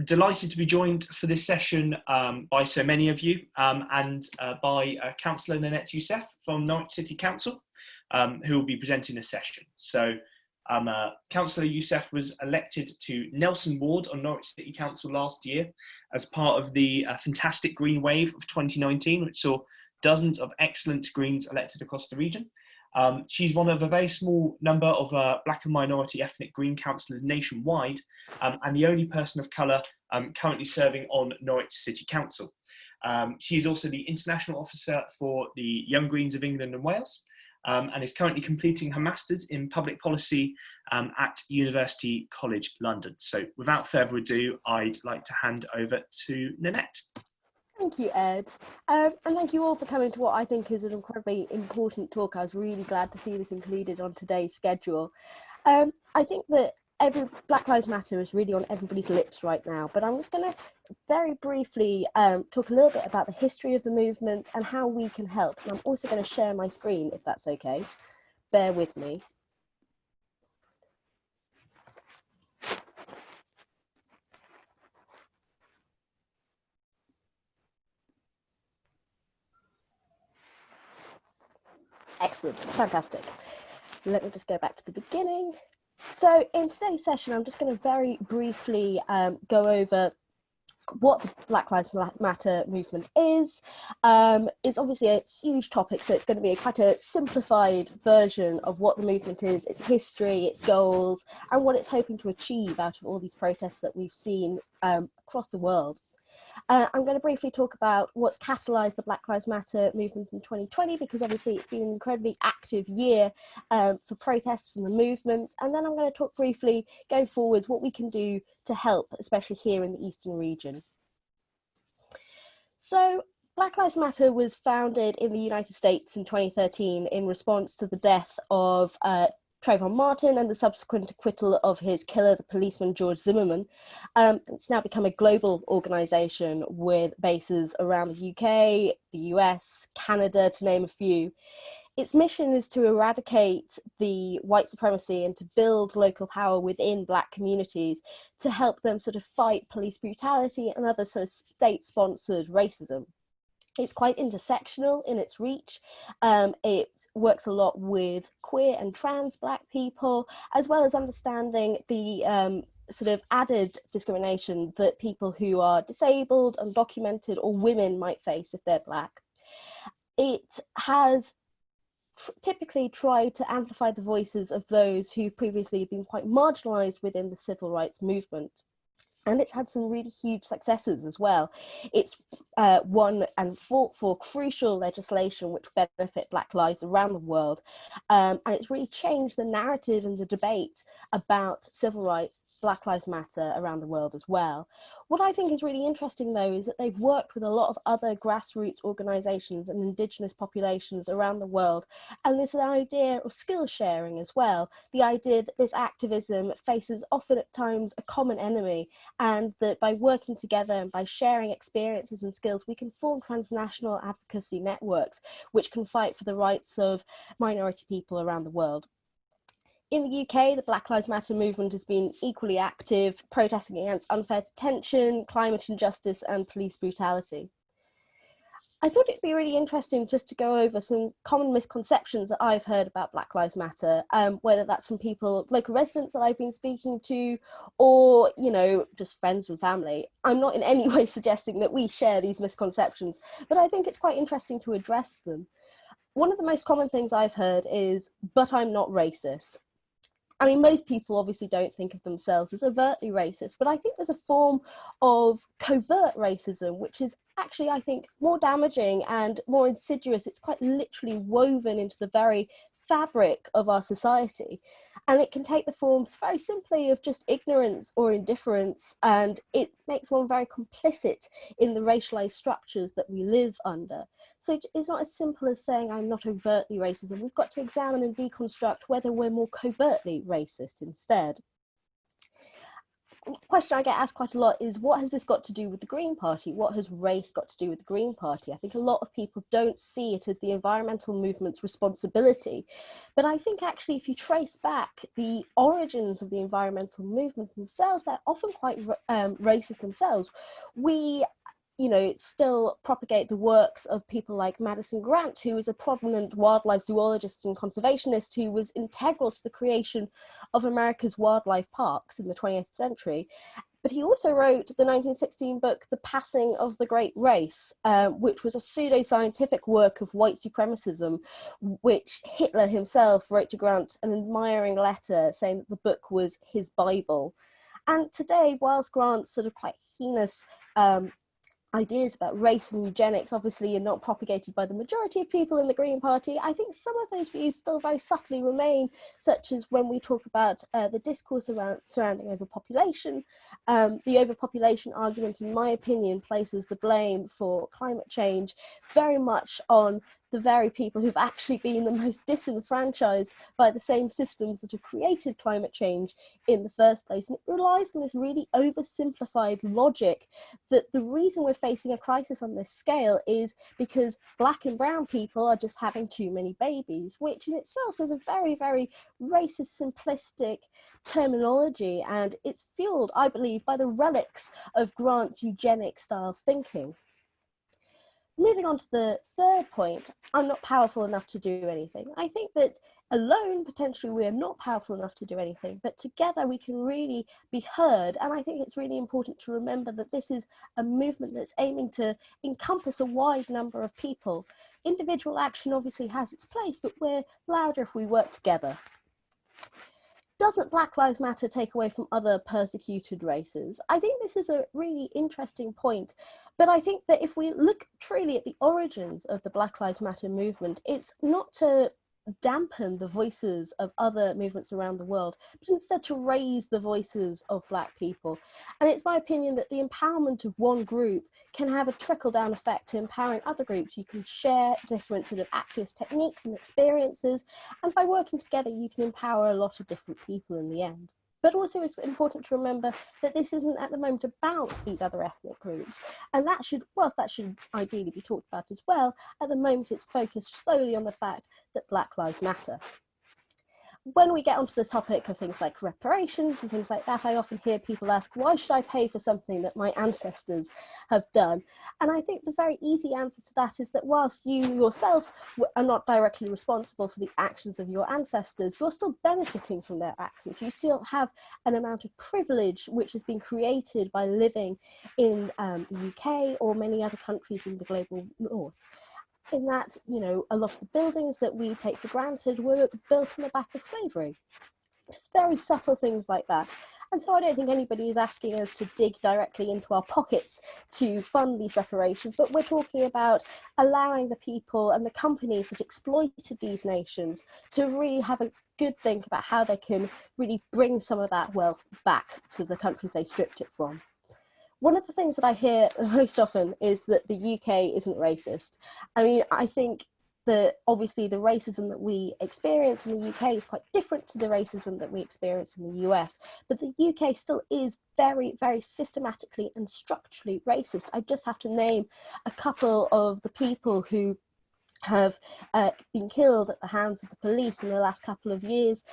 Delighted to be joined for this session by so many of you and by Cllr Nannette Youssef from Norwich City Council, who will be presenting this session. So Cllr Youssef was elected to Nelson Ward on Norwich City Council last year as part of the fantastic Green Wave of 2019, which saw dozens of excellent Greens elected across the region. She's one of a very small number of Black and minority ethnic Green councillors nationwide, and the only person of colour currently serving on Norwich City Council. She is also the International Officer for the Young Greens of England and Wales, and is currently completing her Masters in Public Policy at University College London. So without further ado, I'd like to hand over to Nannette. Thank you, Ed. And thank you all for coming to what I think is an incredibly important talk. I was really glad to see this included on today's schedule. I think that Black Lives Matter is really on everybody's lips right now, but I'm just going to very briefly talk a little bit about the history of the movement and how we can help. And I'm also going to share my screen, if that's okay. Bear with me. Excellent, fantastic. Let me just go back to the beginning. So in today's session, I'm just going to very briefly go over what the Black Lives Matter movement is. It's obviously a huge topic, so it's going to be quite a simplified version of what the movement is, its history, its goals, and what it's hoping to achieve out of all these protests that we've seen across the world. I'm going to briefly talk about what's catalyzed the Black Lives Matter movement in 2020, because obviously it's been an incredibly active year for protests and the movement. And then I'm going to talk briefly, going forwards, what we can do to help, especially here in the Eastern region. So Black Lives Matter was founded in the United States in 2013 in response to the death of Trayvon Martin and the subsequent acquittal of his killer, the policeman George Zimmerman. It's now become a global organisation with bases around the UK, the US, Canada, to name a few. Its mission is to eradicate the white supremacy and to build local power within Black communities to help them sort of fight police brutality and other sort of state-sponsored racism. It's quite intersectional in its reach. It works a lot with queer and trans Black people, as well as understanding the sort of added discrimination that people who are disabled, undocumented, or women might face if they're Black. It has typically tried to amplify the voices of those who previously have been quite marginalised within the civil rights movement. And it's had some really huge successes as well. It's won and fought for crucial legislation which benefit Black lives around the world. And it's really changed the narrative and the debate about civil rights, Black Lives Matter around the world as well. What I think is really interesting though is that they've worked with a lot of other grassroots organisations and Indigenous populations around the world, and there's an idea of skill sharing as well, the idea that this activism faces often at times a common enemy, and that by working together and by sharing experiences and skills we can form transnational advocacy networks which can fight for the rights of minority people around the world. In the UK, the Black Lives Matter movement has been equally active, protesting against unfair detention, climate injustice, and police brutality. I thought it'd be really interesting just to go over some common misconceptions that I've heard about Black Lives Matter, whether that's from people, local residents that I've been speaking to, or, you know, just friends and family. I'm not in any way suggesting that we share these misconceptions, but I think it's quite interesting to address them. One of the most common things I've heard is, but I'm not racist. I mean, most people obviously don't think of themselves as overtly racist, but I think there's a form of covert racism, which is actually, I think, more damaging and more insidious. It's quite literally woven into the very fabric of our society. And it can take the forms very simply of just ignorance or indifference, and it makes one very complicit in the racialized structures that we live under. So it's not as simple as saying I'm not overtly racist, and we've got to examine and deconstruct whether we're more covertly racist instead. question I get asked quite a lot is, what has this got to do with the Green Party? What has race got to do with the Green Party? I think a lot of people don't see it as the environmental movement's responsibility. But I think actually if you trace back the origins of the environmental movement themselves, they're often quite racist themselves. We still propagate the works of people like Madison Grant, who was a prominent wildlife zoologist and conservationist who was integral to the creation of America's wildlife parks in the 20th century. But he also wrote the 1916 book, The Passing of the Great Race, which was a pseudo-scientific work of white supremacism, which Hitler himself wrote to Grant an admiring letter saying that the book was his Bible. And today, whilst Grant's sort of quite heinous ideas about race and eugenics obviously are not propagated by the majority of people in the Green Party, I think some of those views still very subtly remain, such as when we talk about the discourse surrounding overpopulation. The overpopulation argument, in my opinion, places the blame for climate change very much on the very people who've actually been the most disenfranchised by the same systems that have created climate change in the first place. And it relies on this really oversimplified logic that the reason we're facing a crisis on this scale is because Black and brown people are just having too many babies, which in itself is a very, very racist, simplistic terminology. And it's fueled, I believe, by the relics of Grant's eugenic style thinking. Moving on to the third point, I'm not powerful enough to do anything. I think that alone, potentially, we are not powerful enough to do anything, but together we can really be heard. And I think it's really important to remember that this is a movement that's aiming to encompass a wide number of people. Individual action obviously has its place, but we're louder if we work together. Doesn't Black Lives Matter take away from other persecuted races? I think this is a really interesting point, but I think that if we look truly at the origins of the Black Lives Matter movement, it's not to dampen the voices of other movements around the world, but instead to raise the voices of Black people. And it's my opinion that the empowerment of one group can have a trickle-down effect to empowering other groups. You can share different sort of activist techniques and experiences, and by working together you can empower a lot of different people in the end. But also it's important to remember that this isn't at the moment about these other ethnic groups. And that should, whilst that should ideally be talked about as well, at the moment it's focused solely on the fact that Black Lives Matter. When we get onto the topic of things like reparations and things like that, I often hear people ask, why should I pay for something that my ancestors have done? And I think the very easy answer to that is that whilst you yourself are not directly responsible for the actions of your ancestors, you're still benefiting from their actions. You still have an amount of privilege which has been created by living in the UK or many other countries in the global north. In that, a lot of the buildings that we take for granted were built on the back of slavery. Just very subtle things like that. And so I don't think anybody is asking us to dig directly into our pockets to fund these reparations, but we're talking about allowing the people and the companies that exploited these nations to really have a good think about how they can really bring some of that wealth back to the countries they stripped it from. One of the things that I hear most often is that the UK isn't racist. I mean, I think that obviously the racism that we experience in the UK is quite different to the racism that we experience in the US, but the UK still is very, very systematically and structurally racist. I just have to name a couple of the people who have been killed at the hands of the police in the last couple of years,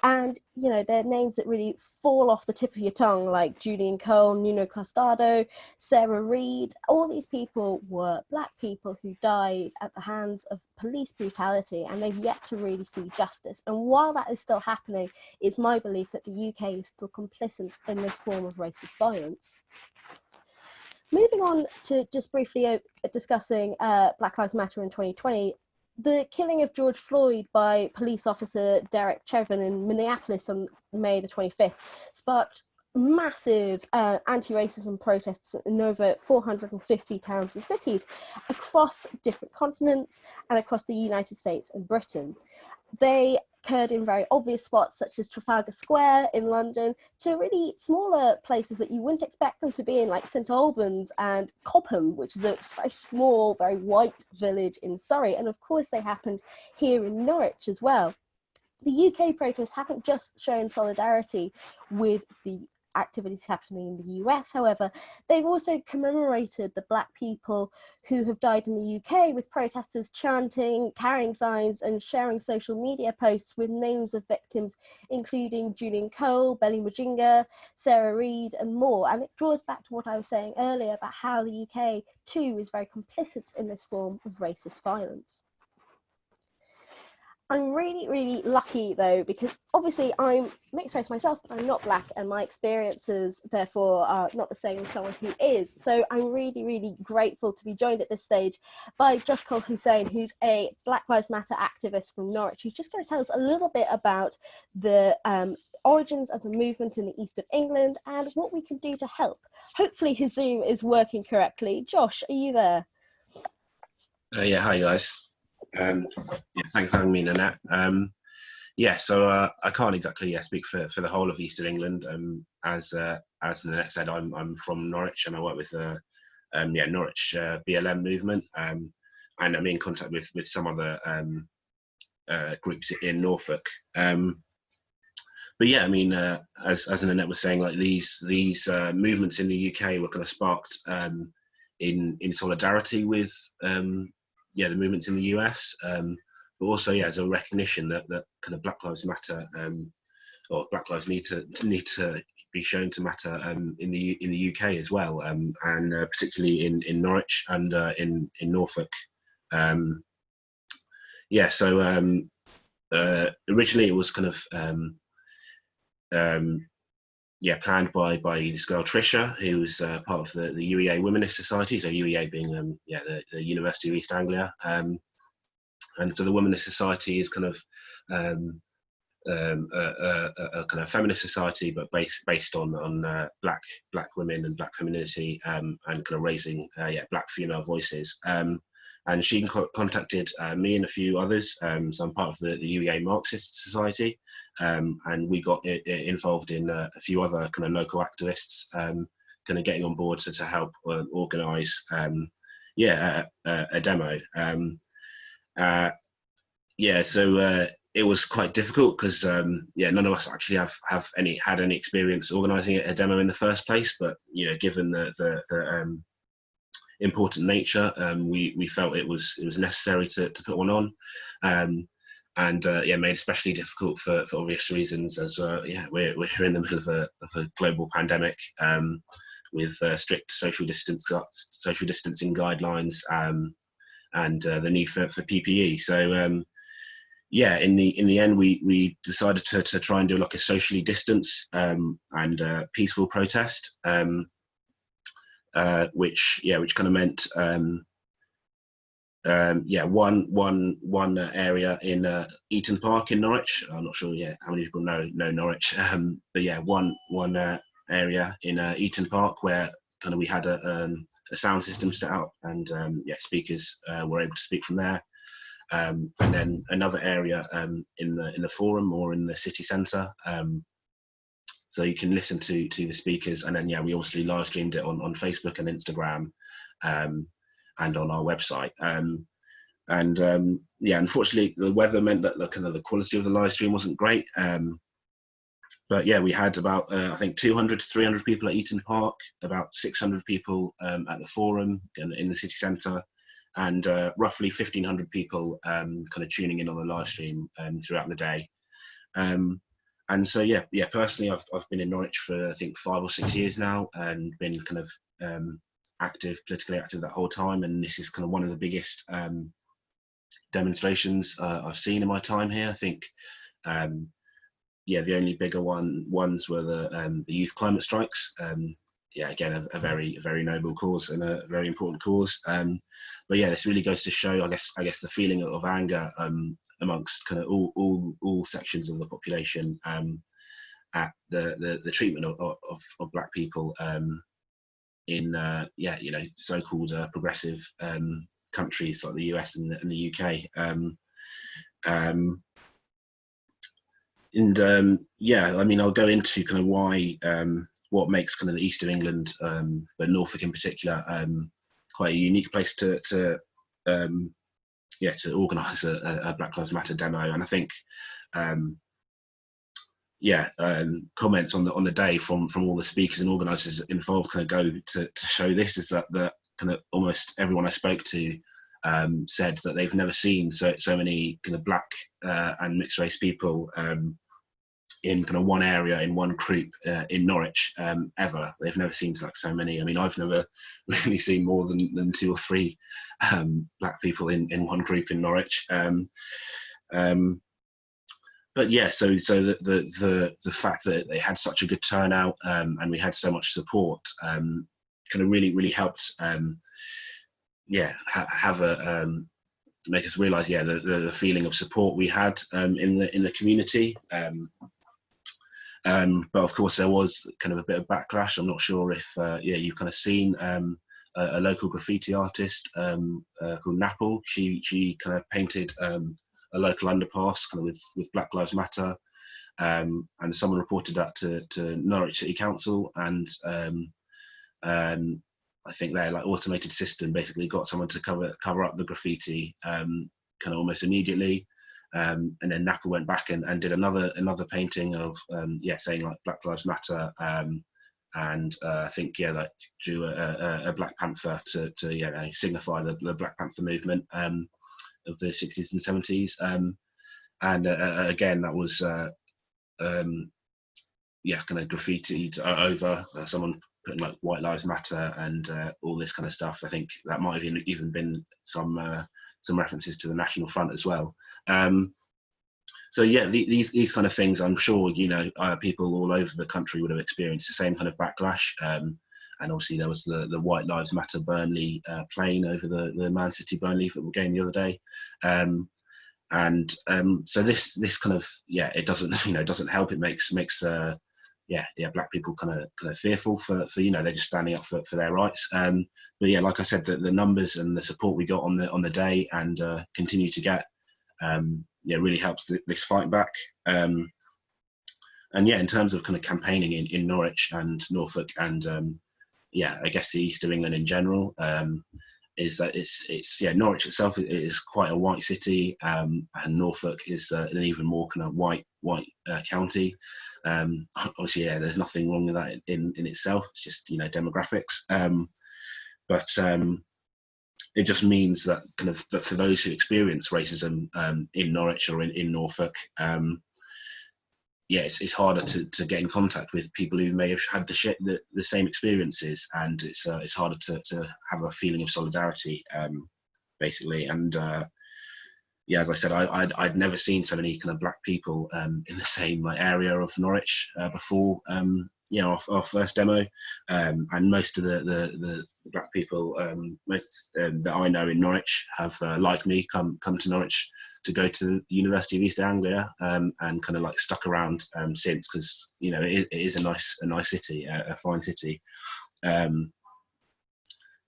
and they're names that really fall off the tip of your tongue, like Julian Cole, Nuno Costado, Sarah Reid. All these people were Black people who died at the hands of police brutality, and they've yet to really see justice. And while that is still happening, it's my belief that the UK is still complicit in this form of racist violence. Moving on to just briefly discussing Black Lives Matter in 2020, the killing of George Floyd by police officer Derek Chauvin in Minneapolis on May the 25th sparked massive anti-racism protests in over 450 towns and cities across different continents and across the United States and Britain. They occurred in very obvious spots such as Trafalgar Square in London to really smaller places that you wouldn't expect them to be in, like St Albans and Cobham, which is a very small, very white village in Surrey. And of course they happened here in Norwich as well. The UK protests haven't just shown solidarity with the activities happening in the US. However, they've also commemorated the Black people who have died in the UK, with protesters chanting, carrying signs and sharing social media posts with names of victims, including Julian Cole, Belly Mujinga, Sarah Reid and more. And it draws back to what I was saying earlier about how the UK too is very complicit in this form of racist violence. I'm really, really lucky though, because obviously I'm mixed race myself, but I'm not Black, and my experiences therefore are not the same as someone who is. So I'm really, really grateful to be joined at this stage by Josh Cole-Hossain, who's a Black Lives Matter activist from Norwich, who's just going to tell us a little bit about the origins of the movement in the east of England and what we can do to help. Hopefully his Zoom is working correctly. Josh, are you there? Yeah, hi guys. Yeah, thanks for having me, Nannette. So I can't exactly speak for the whole of East of England. As Nannette said, I'm from Norwich, and I work with the Norwich BLM movement, and I'm in contact with some other groups in Norfolk. But yeah, I mean, as Nannette was saying, like these movements in the UK were kind of sparked in solidarity with the movements in the US, but also as a recognition that kind of Black Lives Matter, or Black Lives need to be shown to matter in the UK as well, and particularly in Norwich and in Norfolk. Originally it was kind of planned by this girl Trisha, who was part of the UEA Womenist Society. So UEA being the University of East Anglia, and so the Womenist Society is kind of a kind of feminist society, but based on black women and Black femininity, and kind of raising Black female voices. And she contacted me and a few others. So I'm part of the UEA Marxist Society, and we got involved in a few other kind of local activists, kind of getting on board to help organise a demo. It was quite difficult because none of us actually had any experience organising a demo in the first place. But given the important nature, we felt it was necessary to put one on, made especially difficult for obvious reasons, as we're in the middle of a global pandemic, with strict social distancing guidelines, and the need for PPE. So in the end we decided to try and do like a socially distanced and peaceful protest, which kind of meant one area in Eaton Park in Norwich. I'm not sure how many people know Norwich, but one area in Eaton Park where kind of we had a sound system set up, and speakers were able to speak from there, and then another area in the forum or in the city centre. So you can listen to the speakers, and then we obviously live streamed it on Facebook and Instagram, and on our website. Unfortunately, the weather meant that the quality of the live stream wasn't great. But we had about I think 200 to 300 people at Eaton Park, about 600 people at the forum and in the city centre, and roughly 1,500 people kind of tuning in on the live stream throughout the day. And so, personally, I've been in Norwich for, I think, 5 or 6 years now, and been kind of politically active that whole time. And this is kind of one of the biggest demonstrations I've seen in my time here. I think, the only bigger ones were the youth climate strikes. Again, a very noble cause and a very important cause. But this really goes to show, I guess, the feeling of anger amongst kind of all sections of the population at the treatment of Black people in so-called progressive countries like the US and the UK. I'll go into kind of why what makes kind of the east of England, but Norfolk in particular, quite a unique place to organise a Black Lives Matter demo. And I think, comments on the day from all the speakers and organisers involved kind of go to show this, is that the kind of almost everyone I spoke to said that they've never seen so many kind of black and mixed race people in kind of one area, in one group in Norwich ever. They've never seen like so many. I mean, I've never really seen more than 2 or 3 black people in one group in Norwich. But yeah, so the fact that they had such a good turnout and we had so much support kind of really helped have a make us realise the feeling of support we had in the community. But of course there was kind of a bit of backlash. I'm not sure if you've kind of seen a local graffiti artist called Napple. She kind of painted a local underpass kind of with Black Lives Matter, and someone reported that to Norwich City Council, and I think their like automated system basically got someone to cover up the graffiti kind of almost immediately. And then Napple went back and did another painting of saying like Black Lives Matter, and I think like drew a Black Panther to signify the Black Panther movement of the 60s and 70s, and again that was kind of graffitied over, someone putting like White Lives Matter and all this kind of stuff. I think that might have even been some references to the National Front as well. So yeah, these kind of things, I'm sure people all over the country would have experienced the same kind of backlash. And obviously there was the White Lives Matter Burnley plane over the Man City Burnley football game the other day. So this kind of it doesn't help. It makes black people kind of fearful for they're just standing up for their rights. But yeah, like I said, the numbers and the support we got on the day and continue to get really helps this fight back. And in terms of kind of campaigning in Norwich and Norfolk and I guess the east of England in general, is that it's Norwich itself is quite a white city, and Norfolk is an even more kind of white county. Obviously, there's nothing wrong with that in itself. It's just demographics. But it just means that kind of that for those who experience racism in Norwich or in Norfolk, it's harder to get in contact with people who may have had the same experiences, and it's harder to have a feeling of solidarity, basically. And as I said, I'd never seen so many kind of black people in the same area of Norwich before. Our first demo, and most of the black people that I know in Norwich have, like me, come to Norwich to go to the University of East Anglia, and kind of like stuck around since, because it is a nice city, a fine city. But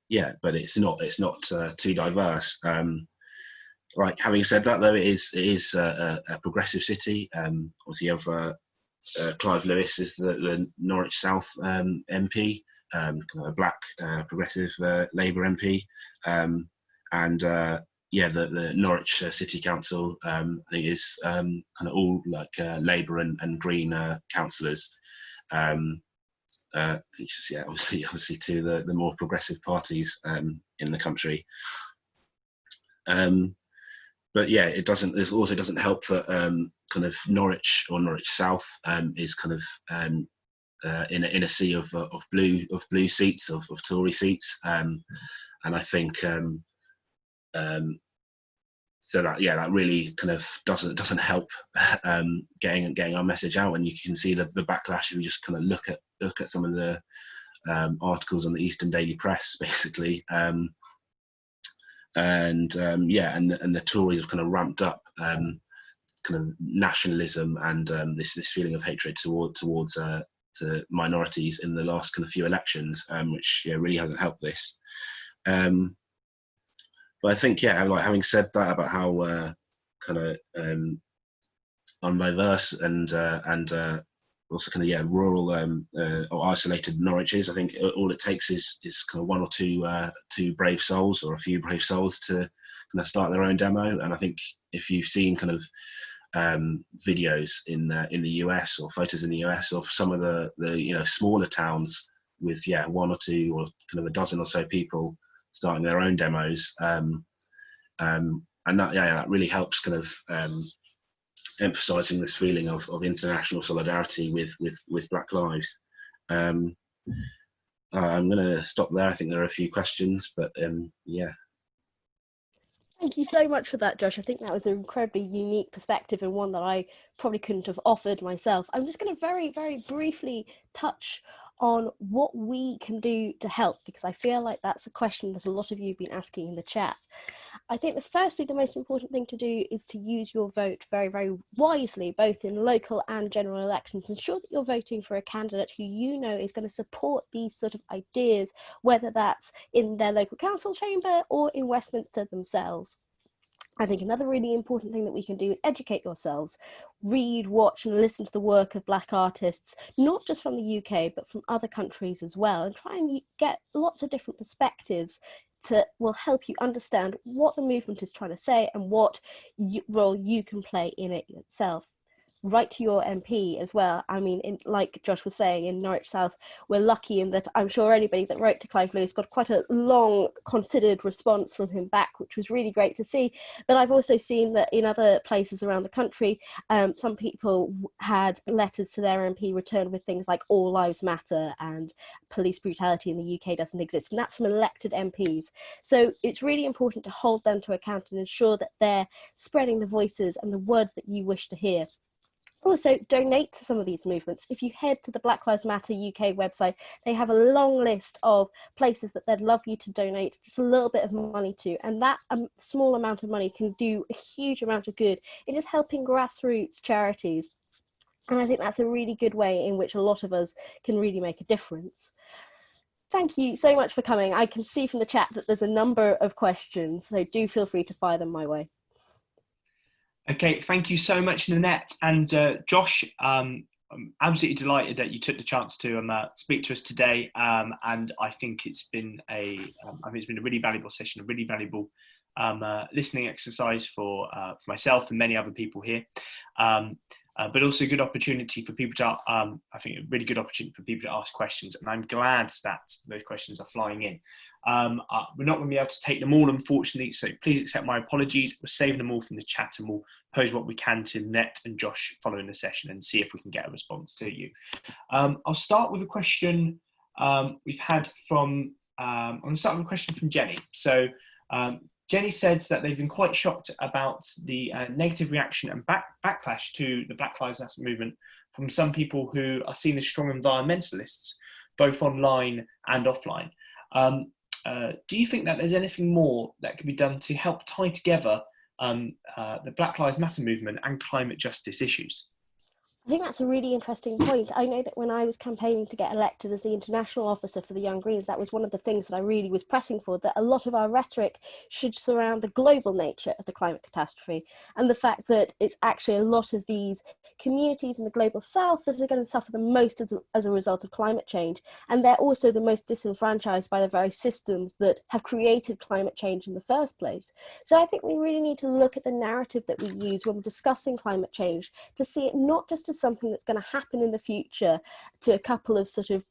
it's not too diverse. Like, having said that, though, it is a progressive city. Obviously, you have Clive Lewis is the Norwich South MP, kind of a black progressive Labour MP, and the Norwich City Council I think is kind of all like Labour and Green councillors, which is obviously to the more progressive parties in the country. But it also doesn't help that kind of Norwich or Norwich South is kind of in a sea of blue seats, of Tory seats, and I think so that really kind of doesn't help getting our message out. And you can see the backlash if you just kind of look at some of the articles on the Eastern Daily Press, basically. And the Tories have kind of ramped up kind of nationalism and this feeling of hatred towards to minorities in the last kind of few elections, which really hasn't helped this. But I think like, having said that about how kind of undiverse and also kind of rural or isolated Norwich is, I think all it takes is kind of one or two brave souls, or a few brave souls, to kind of start their own demo. And I think if you've seen kind of videos in the US, or photos in the US of some of the smaller towns with one or two or kind of a dozen or so people starting their own demos, and that really helps kind of emphasising this feeling of international solidarity with Black Lives. I'm going to stop there. I think there are a few questions, but yeah. Thank you so much for that, Josh. I think that was an incredibly unique perspective, and one that I probably couldn't have offered myself. I'm just going to very, very briefly touch on what we can do to help, because I feel like that's a question that a lot of you have been asking in the chat. I think firstly, the most important thing to do is to use your vote very, very wisely, both in local and general elections. Ensure that you're voting for a candidate who you know is going to support these sort of ideas, whether that's in their local council chamber or in Westminster themselves. I think another really important thing that we can do is educate yourselves. Read, watch and listen to the work of Black artists, not just from the UK, but from other countries as well, and try and get lots of different perspectives will help you understand what the movement is trying to say and what role you can play in it yourself. Write to your MP as well. I mean, like Josh was saying, in Norwich South, we're lucky in that I'm sure anybody that wrote to Clive Lewis got quite a long, considered response from him back, which was really great to see. But I've also seen that in other places around the country, some people had letters to their MP returned with things like "All Lives Matter" and "Police brutality in the UK doesn't exist," and that's from elected MPs. So it's really important to hold them to account and ensure that they're spreading the voices and the words that you wish to hear. Also, donate to some of these movements. If you head to the Black Lives Matter UK website, they have a long list of places that they'd love you to donate just a little bit of money to. And that small amount of money can do a huge amount of good. It is helping grassroots charities. And I think that's a really good way in which a lot of us can really make a difference. Thank you so much for coming. I can see from the chat that there's a number of questions, so do feel free to fire them my way. Okay, thank you so much, Nannette and Josh. I'm absolutely delighted that you took the chance to speak to us today, and I think it's been a really valuable session, a really valuable listening exercise for myself and many other people here. But also a good opportunity for people to, I think a really good opportunity for people to ask questions, and I'm glad that those questions are flying in. We're not going to be able to take them all, unfortunately, so please accept my apologies. We're saving them all from the chat, and we'll pose what we can to Nannette and Josh following the session and see if we can get a response to you. I'll start with a question we've had from, I'm going to start with a question from Jenny. So Jenny says that they've been quite shocked about the negative reaction and backlash to the Black Lives Matter movement from some people who are seen as strong environmentalists, both online and offline. Do you think that there's anything more that can be done to help tie together the Black Lives Matter movement and climate justice issues? I think that's a really interesting point. I know that when I was campaigning to get elected as the international officer for the Young Greens, that was one of the things that I really was pressing for, that a lot of our rhetoric should surround the global nature of the climate catastrophe and the fact that it's actually a lot of these communities in the global south that are going to suffer the most as a result of climate change. And they're also the most disenfranchised by the very systems that have created climate change in the first place. So I think we really need to look at the narrative that we use when we're discussing climate change to see it not just as something that's going to happen in the future to a couple of sort of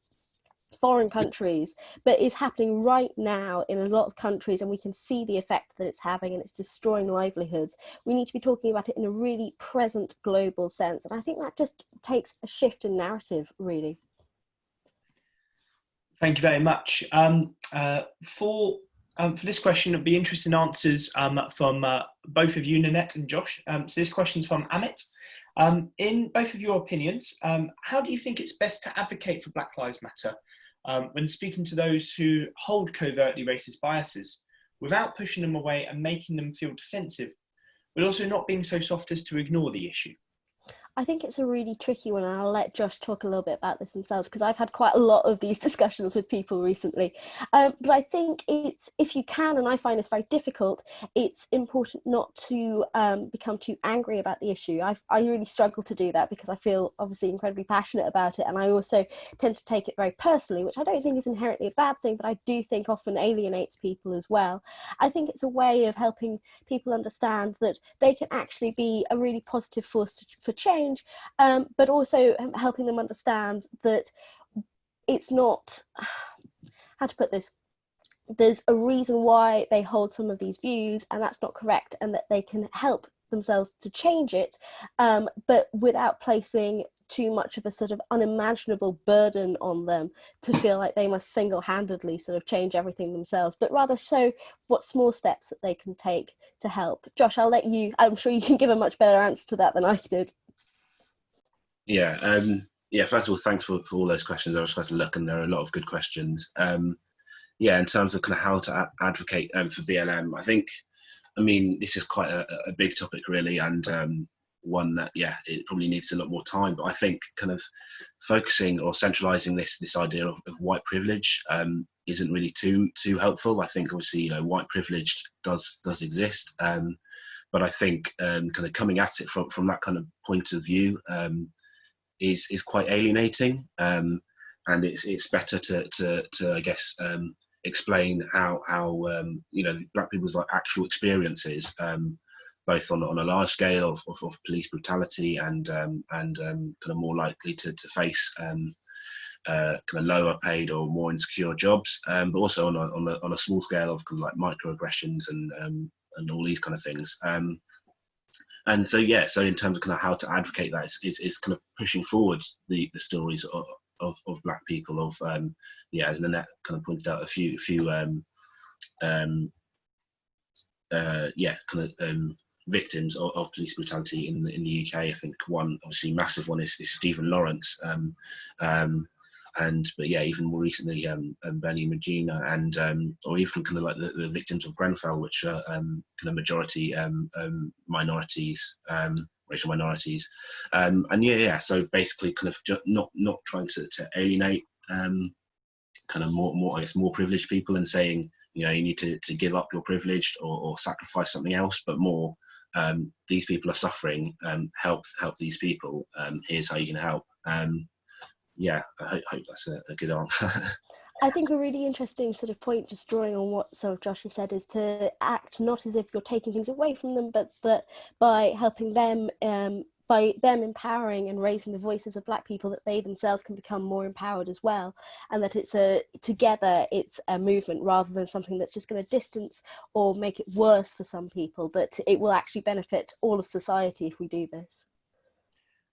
foreign countries, but is happening right now in a lot of countries, and we can see the effect that it's having, and it's destroying livelihoods. We need to be talking about it in a really present global sense, and I think that just takes a shift in narrative, really. Thank you very much. For this question, it'll be interesting answers from both of you, Nannette and Josh. So this question's from Amit. In both of your opinions, how do you think it's best to advocate for Black Lives Matter when speaking to those who hold covertly racist biases without pushing them away and making them feel defensive, but also not being so soft as to ignore the issue? I think it's a really tricky one, and I'll let Josh talk a little bit about this themselves, because I've had quite a lot of these discussions with people recently. But I think it's, if you can, and I find this very difficult, it's important not to become too angry about the issue. I really struggle to do that because I feel obviously incredibly passionate about it, and I also tend to take it very personally, which I don't think is inherently a bad thing, but I do think often alienates people as well. I think it's a way of helping people understand that they can actually be a really positive force for change, but also helping them understand that it's not, how to put this, there's a reason why they hold some of these views, and that's not correct, and that they can help themselves to change it, but without placing too much of a sort of unimaginable burden on them to feel like they must single-handedly sort of change everything themselves, but rather show what small steps that they can take to help. Josh, I'll let you, I'm sure you can give a much better answer to that than I did. Yeah, first of all, thanks for all those questions. I was trying to look, and there are a lot of good questions. Yeah, in terms of kind of how to advocate for BLM, I mean, this is quite a big topic, really, and one that, yeah, it probably needs a lot more time. But I think kind of focusing or centralising this idea of white privilege isn't really too helpful. I think obviously, you know, white privilege does exist, but I think kind of coming at it from that kind of point of view is quite alienating, and it's better to I guess explain how you know, Black people's like actual experiences, both on a large scale of police brutality and kind of more likely to face kind of lower paid or more insecure jobs, but also on a small scale of kind of like microaggressions and all these kind of things. And so, yeah, so in terms of kind of how to advocate that, it's kind of pushing forward the stories of Black people, of yeah, as Nannette kind of pointed out, a few yeah, kind of victims of police brutality in the UK. I think one obviously massive one is Stephen Lawrence, but yeah, even more recently Benny Magina, and or even kind of like the victims of Grenfell, which are kind of majority minorities, racial minorities, and yeah. So basically, kind of not trying to alienate kind of more I guess more privileged people, and saying, you know, you need to give up your privilege or sacrifice something else, but more these people are suffering, help these people, here's how you can help. Yeah, I hope that's a good answer. I think a really interesting sort of point, just drawing on what sort of Josh has said, is to act not as if you're taking things away from them, but that by helping them, by them empowering and raising the voices of Black people, that they themselves can become more empowered as well, and that it's it's a movement rather than something that's just going to distance or make it worse for some people, but it will actually benefit all of society if we do this.